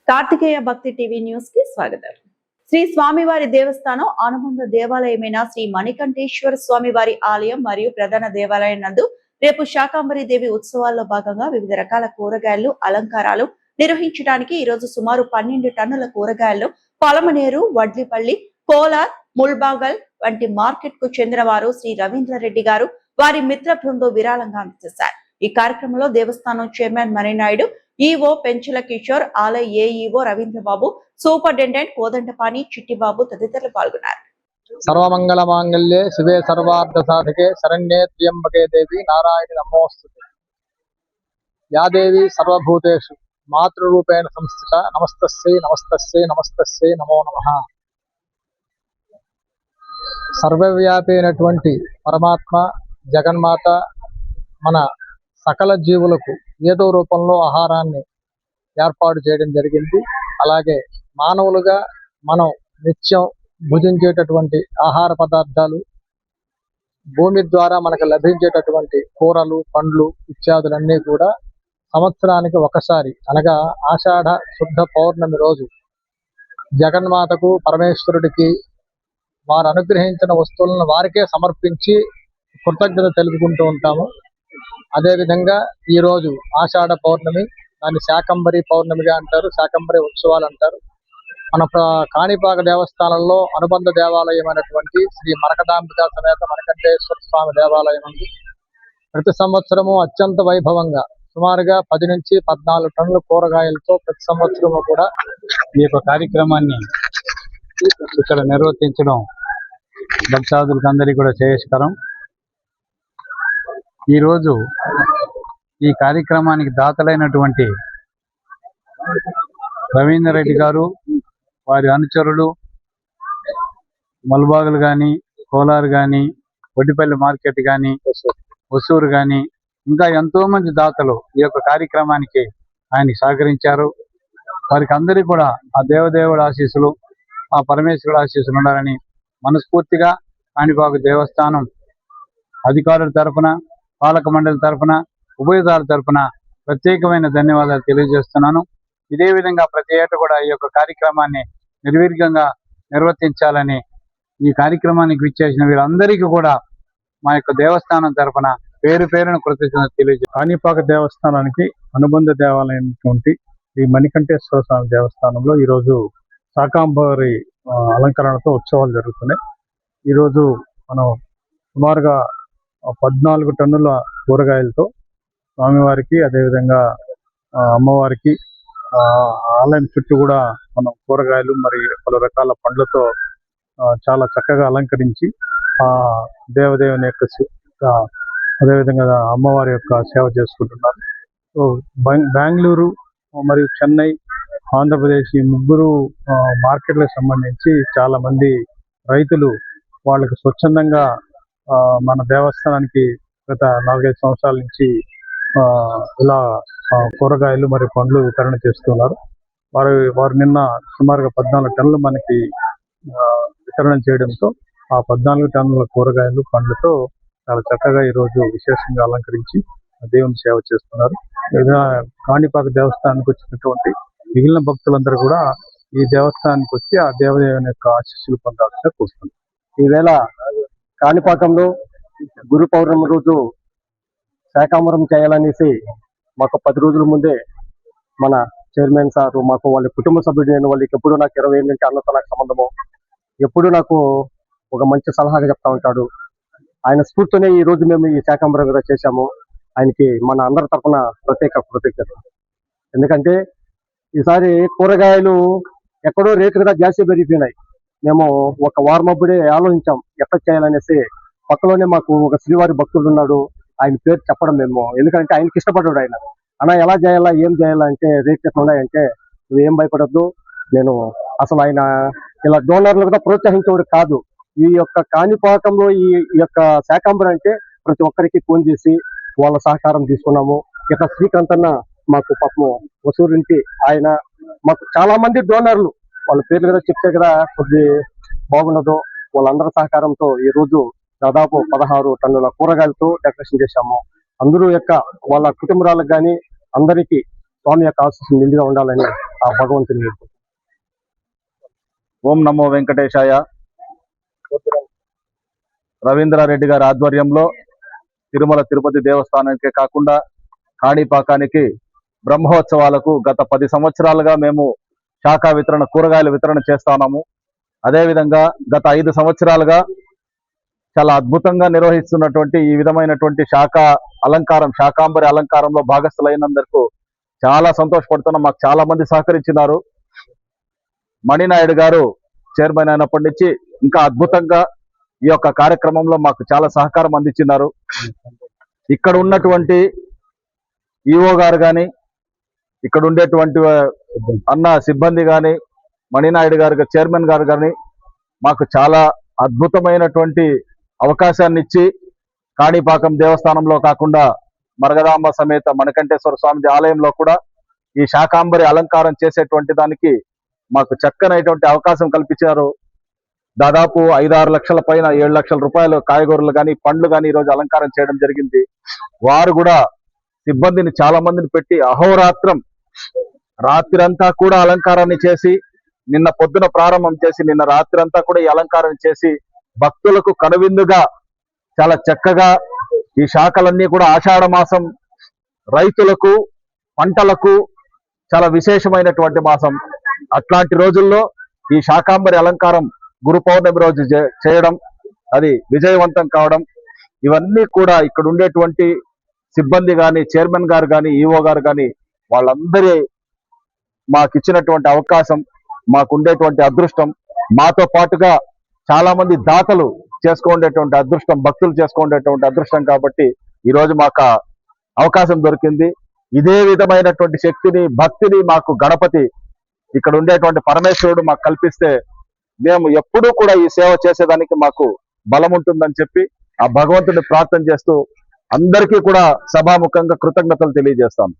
కార్తికేయ భక్తి TV news కి స్వాగతం. శ్రీ స్వామివారి దేవస్థానం అనుబంధ దేవాలయమైన శ్రీ మణికంఠేశ్వర స్వామివారి ఆలయం మరియు ప్రధాన దేవాలయం నందు రేపు శాకంబరి దేవి ఉత్సవాల్లో భాగంగా వివిధ రకాల కూరగాయలు అలంకారాలు నిర్వహించడానికి ఈ రోజు సుమారు 12 టన్నుల కూరగాయలు పలమనేరు, వడ్లిపల్లి, కోలార్, ముల్బాగల్ వంటి మార్కెట్ కు చెందిన వారు శ్రీ రవీంద్రరెడ్డి గారు వారి మిత్ర బృందం విరాళంగా అందజేశారు. ఈ కార్యక్రమంలో దేవస్థానం చైర్మన్ మణినాయుడు, ఈఓ పెంచుల కిషోర్, ఆలయ ఏఈఓ రవీంద్రబాబు, సూపరింటెండెంట్ కోదండపాణి, చిట్టిబాబు తదితరులు పాల్గొన్నారు. సర్వమంగళ మాంగళ్యే శివే సర్వార్థ సాధకే శరణ్యే త్ర్యంబకే దేవి నారాయణి నమోస్తుతే. యా దేవి సర్వభూతేషు మాతృరూపేణ సంస్థిత నమస్తస్యై నమస్తస్యై నమస్తస్యై నమో నమః. సర్వవ్యాపి అయినటువంటి పరమాత్మ జగన్మాత మన సకల జీవులకు ఏదో రూపంలో ఆహారాన్ని ఏర్పాటు చేయడం జరిగింది. అలాగే మానవులుగా మనం నిత్యం భుజించేటటువంటి ఆహార పదార్థాలు, భూమి ద్వారా మనకు లభించేటటువంటి కూరలు, పండ్లు ఇత్యాదులన్నీ కూడా సంవత్సరానికి ఒకసారి అనగా ఆషాఢ శుద్ధ పౌర్ణమి రోజు జగన్మాతకు, పరమేశ్వరుడికి వారు అనుగ్రహించిన వస్తువులను వారికే సమర్పించి కృతజ్ఞత తెలుపుకుంటూ ఉంటాము. అదేవిధంగా ఈరోజు ఆషాఢ పౌర్ణమి, దాన్ని శాకంబరి పౌర్ణమిగా అంటారు, శాకంబరి ఉత్సవాలు అంటారు. మన కాణిపాక దేవస్థానంలో అనుబంధ దేవాలయం అయినటువంటి శ్రీ మరకదాంబికా సమేత మణికంఠేశ్వర స్వామి దేవాలయం ఉంది. ప్రతి సంవత్సరము అత్యంత వైభవంగా సుమారుగా 10 నుంచి 14 టన్నుల కూరగాయలతో ప్రతి సంవత్సరము కూడా ఈ యొక్క కార్యక్రమాన్ని ఇక్కడ నిర్వర్తించడం భక్తాదులకు అందరికీ కూడా శ్రేయస్కరం. ఈరోజు ఈ కార్యక్రమానికి దాతలైనటువంటి రవీంద్రరెడ్డి గారు, వారి అనుచరులు, మల్బాగులు కానీ, కోలార్ కానీ, వడ్డిపల్లి మార్కెట్ కానీ, ఒసూరు కానీ, ఇంకా ఎంతో మంది దాతలు ఈ యొక్క కార్యక్రమానికి ఆయన సహకరించారు. వారికి అందరికీ కూడా ఆ దేవదేవుడి ఆశీస్సులు, ఆ పరమేశ్వరుడు ఆశీస్సులు ఉండాలని మనస్ఫూర్తిగా కాణిపాక దేవస్థానం అధికారుల తరఫున, పాలక మండలి తరఫున, ఉభయదారుల తరఫున ప్రత్యేకమైన ధన్యవాదాలు తెలియజేస్తున్నాను. ఇదే విధంగా ప్రతి ఏటా కూడా ఈ యొక్క కార్యక్రమాన్ని నిర్విఘ్నంగా నిర్వర్తించాలని ఈ కార్యక్రమానికి విచ్చేసిన వీరందరికీ కూడా మా యొక్క దేవస్థానం తరఫున పేరు పేరును కృతజ్ఞతలు తెలియజేస్తాను. కాణిపాక దేవస్థానానికి అనుబంధ దేవాలయమైనటువంటి ఈ మణికంఠేశ్వర స్వామి దేవస్థానంలో ఈరోజు శాకంబరి అలంకరణతో ఉత్సవాలు జరుగుతున్నాయి. ఈరోజు మనం సుమారుగా 14 టన్నుల కూరగాయలతో స్వామివారికి, అదేవిధంగా అమ్మవారికి ఆలయం చుట్టూ కూడా మనం కూరగాయలు మరి పలు రకాల పండ్లతో చాలా చక్కగా అలంకరించి ఆ దేవదేవుని యొక్క అదేవిధంగా అమ్మవారి యొక్క సేవ చేసుకుంటున్నారు. బెంగళూరు మరియు చెన్నై, ఆంధ్రప్రదేశ్ ఈ 3 మార్కెట్లకు సంబంధించి చాలా మంది రైతులు వాళ్ళకి స్వచ్ఛందంగా మన దేవస్థానానికి గత 4-5 సంవత్సరాల నుంచి ఇలా కూరగాయలు మరియు పండ్లు వితరణ చేస్తున్నారు. వారు నిన్న సుమారుగా 14 టన్నులు మనకి వితరణ చేయడంతో ఆ 14 టన్నుల కూరగాయలు, పండ్లతో చాలా చక్కగా ఈరోజు విశేషంగా అలంకరించి దేవుని సేవ చేస్తున్నారు. కాణిపాక దేవస్థానానికి వచ్చినటువంటి మిగిలిన భక్తులందరూ కూడా ఈ దేవస్థానానికి వచ్చి ఆ దేవదేవుని యొక్క ఆశీస్సులు పొందాల్సిన కూర్చున్నారు. ఈవేళ కాణిపాకంలో గురు పౌర్ణమి రోజు శాకాంబరం చేయాలనేసి మాకు 10 రోజుల ముందే మన చైర్మన్ సారు, మాకు వాళ్ళ కుటుంబ సభ్యుడు, నేను వాళ్ళకి ఎప్పుడు నాకు 20 ఏళ్ళ నుంచి అన్నతో నాకు సంబంధము, ఎప్పుడు నాకు ఒక మంచి సలహాగా చెప్తా ఉంటాడు. ఆయన స్ఫూర్తితోనే ఈ రోజు మేము ఈ శాకాంబరం కూడా చేశాము. ఆయనకి మన అందరి తరఫున ప్రత్యేక కృతజ్ఞత. ఎందుకంటే ఈసారి కూరగాయలు ఎక్కడో రేట్లు కూడా జాస్తి పెరిగిపోయినాయి. మేము ఒక వారం అప్పుడే ఆలోచించాం ఎట్లా చేయాలనేసి. పక్కలోనే మాకు ఒక శ్రీవారి భక్తుడు ఉన్నాడు, ఆయన పేరు చెప్పడం మేము, ఎందుకంటే ఆయనకి ఇష్టపడ్డాడు. ఆయన అలా ఎలా చేయాలా, ఏం చేయాలా అంటే రేట్లు ఎట్లా ఉన్నాయంటే నువ్వు ఏం భయపడద్దు, నేను అసలు ఆయన ఇలా డోనర్లు కూడా ప్రోత్సహించేవాడు కాదు. ఈ యొక్క కాణిపాకంలో ఈ యొక్క శాకాంబరం అంటే ప్రతి ఒక్కరికి ఫోన్ చేసి వాళ్ళ సహకారం తీసుకున్నాము. ఇట్లా శ్రీకాంత్ అన్న మాకు పాపము వసూరింటి ఆయన, మాకు చాలా మంది డోనర్లు, వాళ్ళ పేర్లు కదా చెప్తే కదా కొద్ది బాగున్నదో, వాళ్ళందరి సహకారంతో ఈ రోజు దాదాపు 16 టన్నుల కూరగాయలతో డెకరేషన్ చేశాము. అందరూ యొక్క వాళ్ళ కుటుంబాలకు కానీ అందరికీ స్వామి యొక్క ఆశీస్సులు నిండుగా ఉండాలని ఆ భగవంతుని వేడుకుంటున్నాను. ఓం నమో వెంకటేశాయ. రవీంద్రారెడ్డి గారి ఆధ్వర్యంలో తిరుమల తిరుపతి దేవస్థానానికే కాకుండా కాణిపాకానికి బ్రహ్మోత్సవాలకు గత 10 సంవత్సరాలుగా మేము శాఖా వితరణ, కూరగాయల వితరణ చేస్తా ఉన్నాము. అదేవిధంగా గత 5 సంవత్సరాలుగా చాలా అద్భుతంగా నిర్వహిస్తున్నటువంటి ఈ విధమైనటువంటి శాకాంబరి అలంకారంలో భాగస్థులైనందుకు చాలా సంతోషపడుతున్నాం. మాకు చాలా మంది సహకరించినారు. మణినాయుడు గారు చైర్మన్ అయినప్పటి నుంచి ఇంకా అద్భుతంగా ఈ యొక్క కార్యక్రమంలో మాకు చాలా సహకారం అందించినారు. ఇక్కడ ఉన్నటువంటి ఈఓ గారు కానీ, ఇక్కడ ఉండేటువంటి అన్న సిబ్బంది కానీ, మణినాయుడు గారు చైర్మన్ గారు కానీ మాకు చాలా అద్భుతమైనటువంటి అవకాశాన్ని ఇచ్చి కాణిపాకం దేవస్థానంలో కాకుండా మరగదాంబ సమేత మణికంఠేశ్వర స్వామి ఆలయంలో కూడా ఈ శాకాంబరి అలంకారం చేసేటువంటి దానికి మాకు చక్కనైనటువంటి అవకాశం కల్పించారు. దాదాపు 5-6 లక్షల పైన 7 లక్షల రూపాయలు కాయగూరలు కానీ, పండ్లు కానీ ఈరోజు అలంకారం చేయడం జరిగింది. వారు కూడా సిబ్బందిని చాలా మందిని పెట్టి అహోరాత్రం రాత్రంతా కూడా అలంకారాన్ని చేసి, నిన్న పొద్దున ప్రారంభం చేసి నిన్న రాత్రంతా కూడా ఈ అలంకారం చేసి భక్తులకు కనువిందుగా చాలా చక్కగా ఈ శాఖలన్నీ కూడా ఆషాఢ మాసం రైతులకు, పంటలకు చాలా విశేషమైనటువంటి మాసం. అట్లాంటి రోజుల్లో ఈ శాకాంబరి అలంకారం గురు పౌర్ణమి రోజు చేయడం, అది విజయవంతం కావడం, ఇవన్నీ కూడా ఇక్కడ ఉండేటువంటి సిబ్బంది కానీ, చైర్మన్ గారు కానీ, ఈఓ గారు కానీ వాళ్ళందరి మాకు ఇచ్చినటువంటి అవకాశం, మాకు ఉండేటువంటి అదృష్టం, మాతో పాటుగా చాలా మంది దాతలు చేసుకునేటువంటి అదృష్టం, భక్తులు చేసుకునేటువంటి అదృష్టం కాబట్టి ఈరోజు మాకు అవకాశం దొరికింది. ఇదే విధమైనటువంటి శక్తిని, భక్తిని మాకు గణపతి, ఇక్కడ ఉండేటువంటి పరమేశ్వరుడు మాకు కల్పిస్తే మేము ఎప్పుడూ కూడా ఈ సేవ చేసేదానికి మాకు బలం ఉంటుందని చెప్పి ఆ భగవంతుడిని ప్రార్థన చేస్తూ అందరికీ కూడా సభాముఖంగా కృతజ్ఞతలు తెలియజేస్తాం.